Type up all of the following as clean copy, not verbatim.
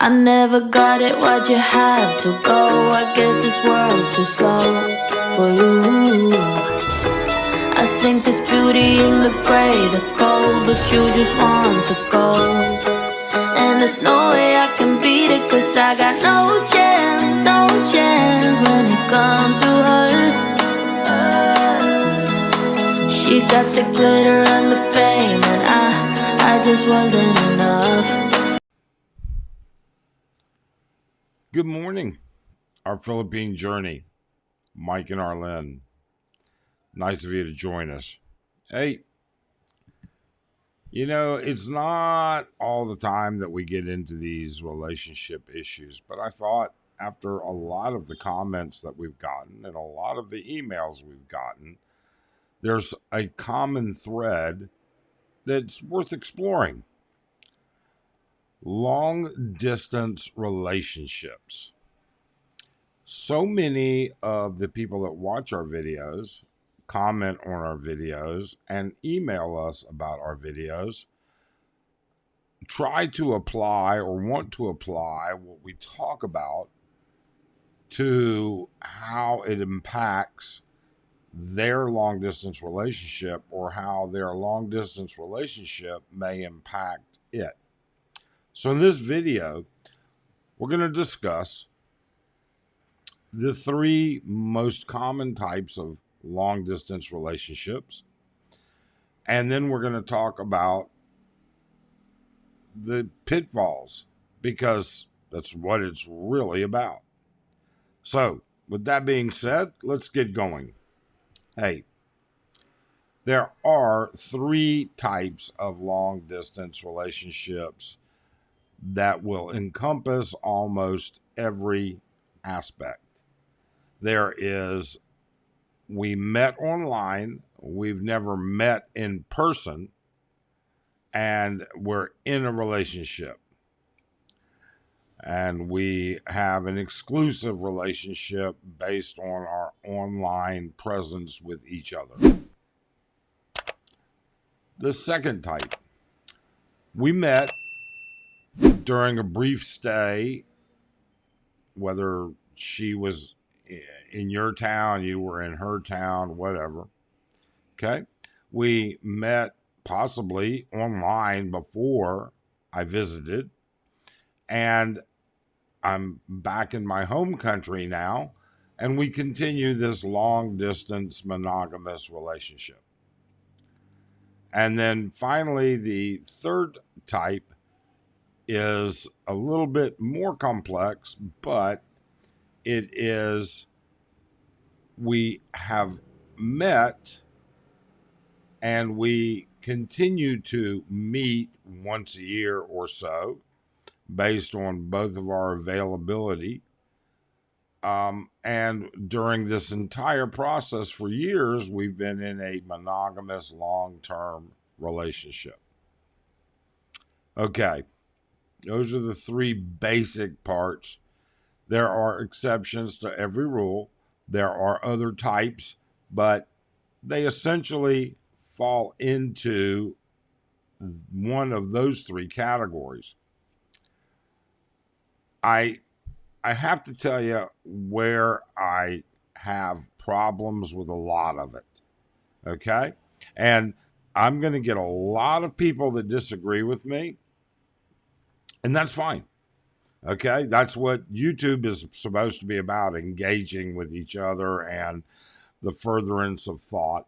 I never got it, why'd you have to go? I guess this world's too slow for you. I think there's beauty in the gray, the cold, but you just want the gold. And there's no way I can beat it, cause I got no chance, no chance when it comes to her. She got the glitter and the fame, and I just wasn't enough. Good morning, Our Philippine Journey. Mike and Arlen. Nice of you to join us. Hey, it's not all the time that we get into these relationship issues, but I thought after a lot of the comments that we've gotten and a lot of the emails we've gotten, there's a common thread that's worth exploring. Long distance relationships. So many of the people that watch our videos, comment on our videos, and email us about our videos try to apply or want to apply what we talk about to how it impacts their long distance relationship or how their long distance relationship may impact it. So in this video, we're going to discuss the three most common types of long distance relationships. And then we're going to talk about the pitfalls, because that's what it's really about. So with that being said, let's get going. Hey, there are three types of long distance relationships that will encompass almost every aspect. There is, we met online, we've never met in person, and we're in a relationship. And we have an exclusive relationship based on our online presence with each other. The second type, we met during a brief stay, whether she was in your town, you were in her town, whatever. Okay. We met possibly online before I visited, and I'm back in my home country now, and we continue this long distance monogamous relationship. And then finally, the third type is a little bit more complex, but it is, we have met and we continue to meet once a year or so based on both of our availability. And during this entire process for years, we've been in a monogamous long-term relationship. Okay, those are the three basic parts. There are exceptions to every rule. There are other types, but they essentially fall into one of those three categories. I have to tell you where I have problems with a lot of it. Okay? And I'm going to get a lot of people that disagree with me, and that's fine. Okay? That's what YouTube is supposed to be about, engaging with each other and the furtherance of thought.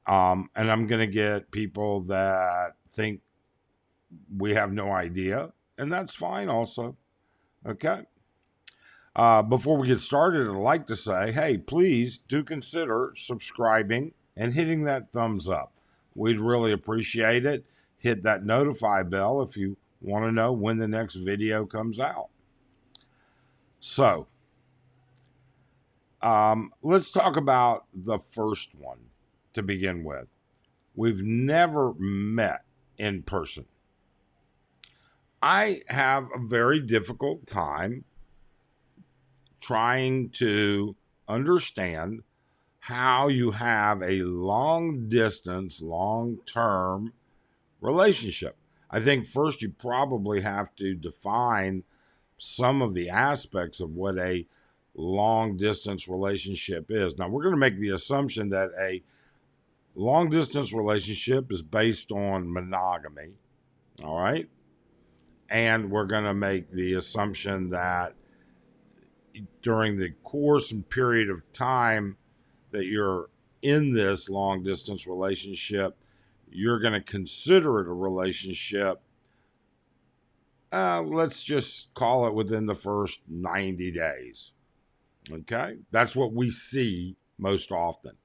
And I'm going to get people that think we have no idea, and that's fine also. Okay? Before we get started, I'd like to say, hey, please do consider subscribing and hitting that thumbs up. We'd really appreciate it. Hit that notify bell if you want to know when the next video comes out. So, let's talk about the first one to begin with. We've never met in person. I have a very difficult time trying to understand how you have a long distance, long term relationship. I think first you probably have to define some of the aspects of what a long distance relationship is. Now, we're going to make the assumption that a long distance relationship is based on monogamy, all right? And we're going to make the assumption that during the course and period of time that you're in this long distance relationship, you're going to consider it a relationship. Let's just call it within the first 90 days. Okay? That's what we see most often.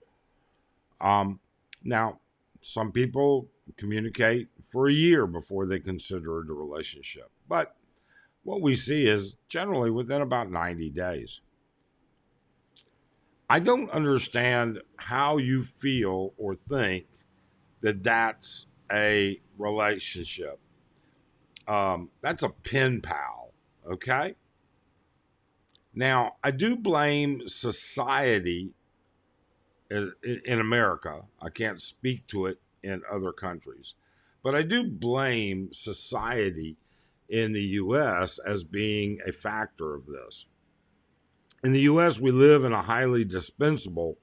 Now, some people communicate for a year before they consider it a relationship. But what we see is generally within about 90 days. I don't understand how you feel or think that that's a relationship. That's a pen pal, okay? Now, I do blame society in America. I can't speak to it in other countries, but I do blame society in the U.S. as being a factor of this. In the U.S., we live in a highly disposable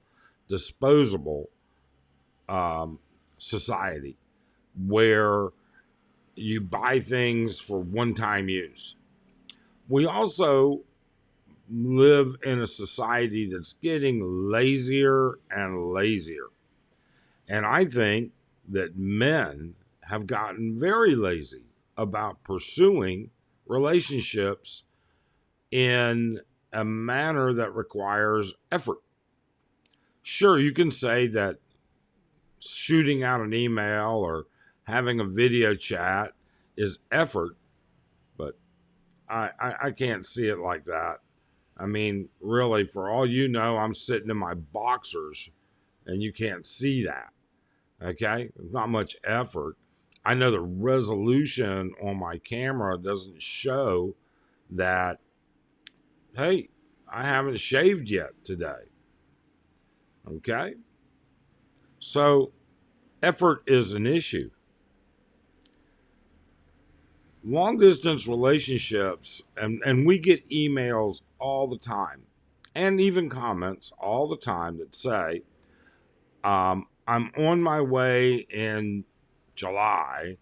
society where you buy things for one-time use. We also live in a society that's getting lazier and lazier. And I think that men have gotten very lazy about pursuing relationships in a manner that requires effort. Sure, you can say that shooting out an email or having a video chat is effort, but I can't see it like that. I mean, really, for all you know, I'm sitting in my boxers and you can't see that. Okay? Not much effort. I know the resolution on my camera doesn't show that, hey, I haven't shaved yet today. Okay? So, effort is an issue. Long distance relationships, and we get emails all the time, and even comments all the time that say, I'm on my way in July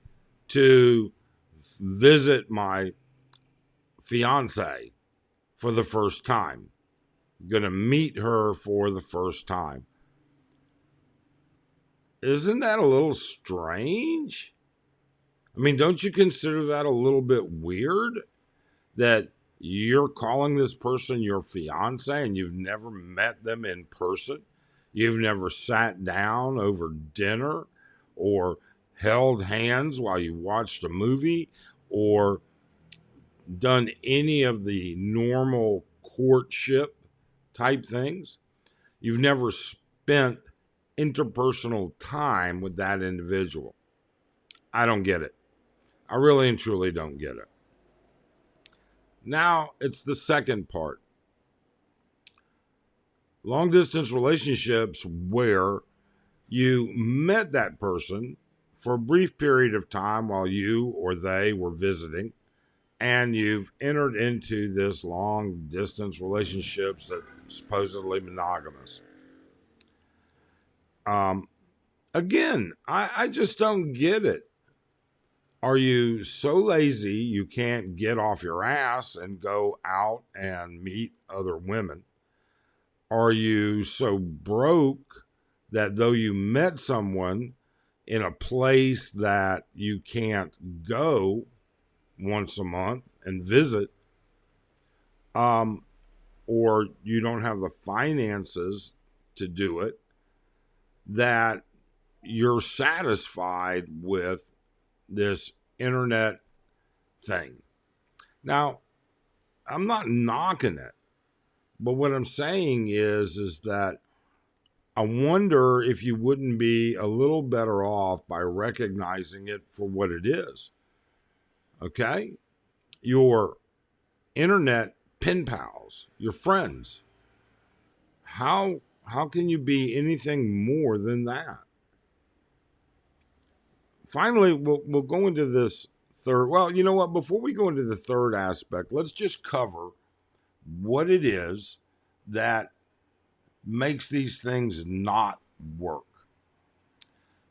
to visit my fiance for the first time. Gonna meet her for the first time. Isn't that a little strange? I mean, don't you consider that a little bit weird that you're calling this person your fiance and you've never met them in person? You've never sat down over dinner or held hands while you watched a movie or done any of the normal courtship type things. You've never spent interpersonal time with that individual. I don't get it. I really and truly don't get it. Now it's the second part. Long distance relationships where you met that person for a brief period of time while you or they were visiting, and you've entered into this long distance relationships that supposedly monogamous. Again, I just don't get it. Are you so lazy you can't get off your ass and go out and meet other women? Are you so broke that though you met someone in a place that you can't go once a month and visit, or you don't have the finances to do it, that you're satisfied with this internet thing? Now, I'm not knocking it, but what I'm saying is that I wonder if you wouldn't be a little better off by recognizing it for what it is. Okay? Your internet pen pals, your friends. How can you be anything more than that? Finally, we'll go into this third. Well, you know what? Before we go into the third aspect, let's just cover what it is that makes these things not work.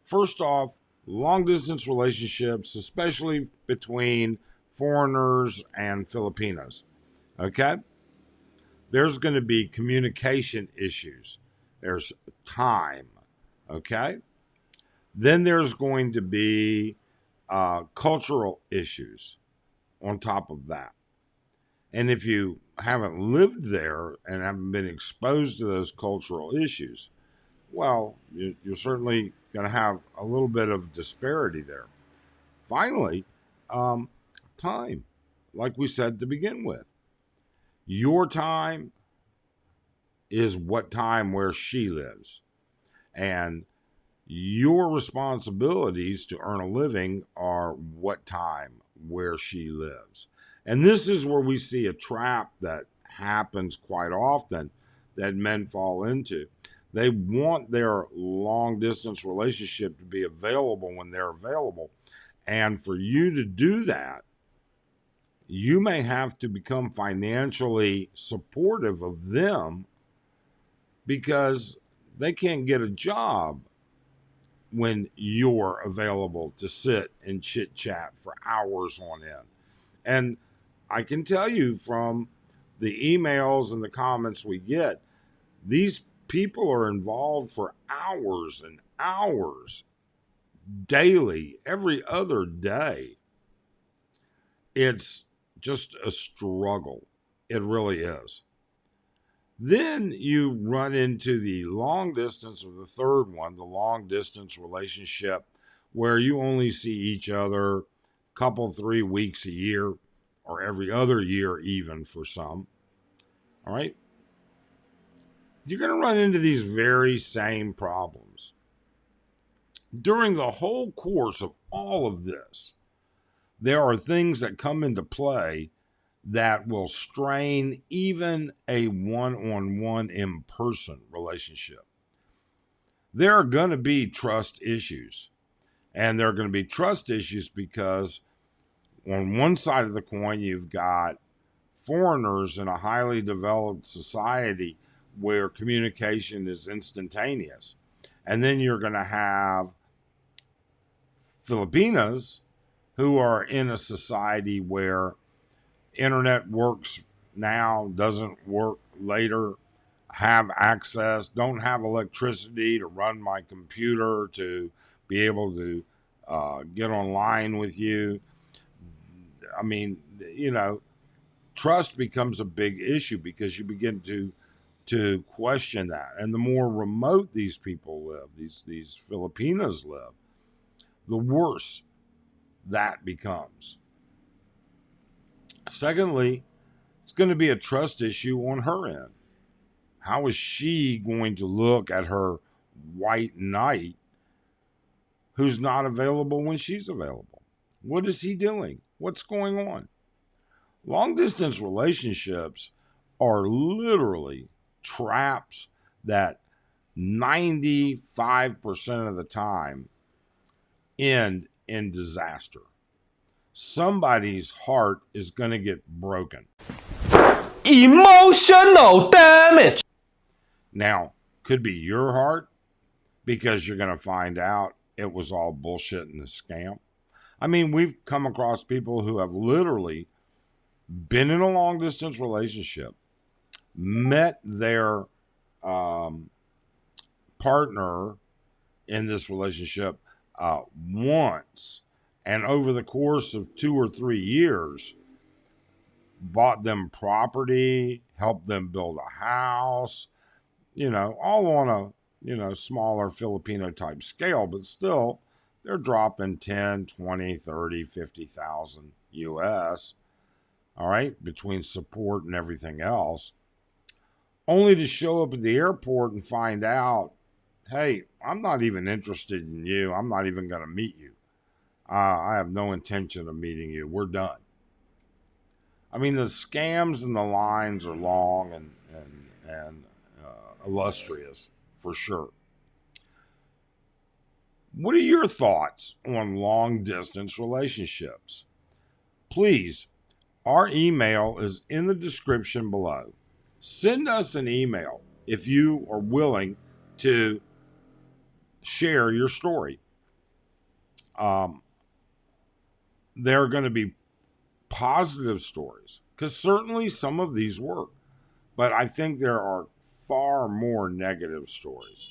First off, long distance relationships, especially between foreigners and Filipinos, okay? There's going to be communication issues. There's time, okay? Then there's going to be cultural issues on top of that. And if you haven't lived there and haven't been exposed to those cultural issues, well, you're certainly going to have a little bit of disparity there. Finally, time, like we said to begin with. Your time is what time where she lives. And your responsibilities to earn a living are what time where she lives. And this is where we see a trap that happens quite often that men fall into. They want their long distance relationship to be available when they're available. And for you to do that, you may have to become financially supportive of them because they can't get a job when you're available to sit and chit chat for hours on end. And I can tell you from the emails and the comments we get, these people are involved for hours and hours daily, every other day. It's just a struggle. It really is. Then you run into the long distance, or the third one, the long distance relationship, where you only see each other a couple, 3 weeks a year, or every other year, even for some. All right. You're going to run into these very same problems. During the whole course of all of this, there are things that come into play that will strain even a one-on-one in-person relationship. There are going to be trust issues. And there are going to be trust issues because on one side of the coin, you've got foreigners in a highly developed society where communication is instantaneous. And then you're going to have Filipinos who are in a society where internet works now, doesn't work later, have access, don't have electricity to run my computer to be able to get online with you. I mean, trust becomes a big issue because you begin to question that. And the more remote these people live, these Filipinos live, the worse that becomes. Secondly, it's going to be a trust issue on her end. How is she going to look at her white knight who's not available when she's available? What is he doing? What's going on? Long distance relationships are literally traps that 95% of the time end in disaster. Somebody's heart is going to get broken. Emotional damage. Now, could be your heart because you're going to find out it was all bullshit and a scam. I mean, we've come across people who have literally been in a long distance relationship, met their partner in this relationship once, and over the course of 2 or 3 years, bought them property, helped them build a house, all on a, smaller Filipino type scale, but still they're dropping 10, 20, 30, 50,000 US, all right, between support and everything else, only to show up at the airport and find out, hey, I'm not even interested in you. I'm not even going to meet you. I have no intention of meeting you. We're done. I mean, the scams and the lines are long and illustrious, for sure. What are your thoughts on long distance relationships? please, our email is in the description below. Send us an email if you are willing to share your story. There are going to be positive stories, because certainly some of these work, but I think there are far more negative stories.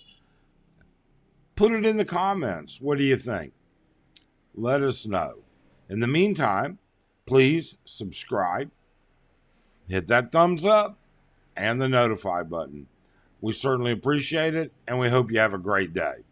Put it in the comments. What do you think? Let us know. In the meantime, please subscribe, hit that thumbs up, and the notify button. We certainly appreciate it, and we hope you have a great day.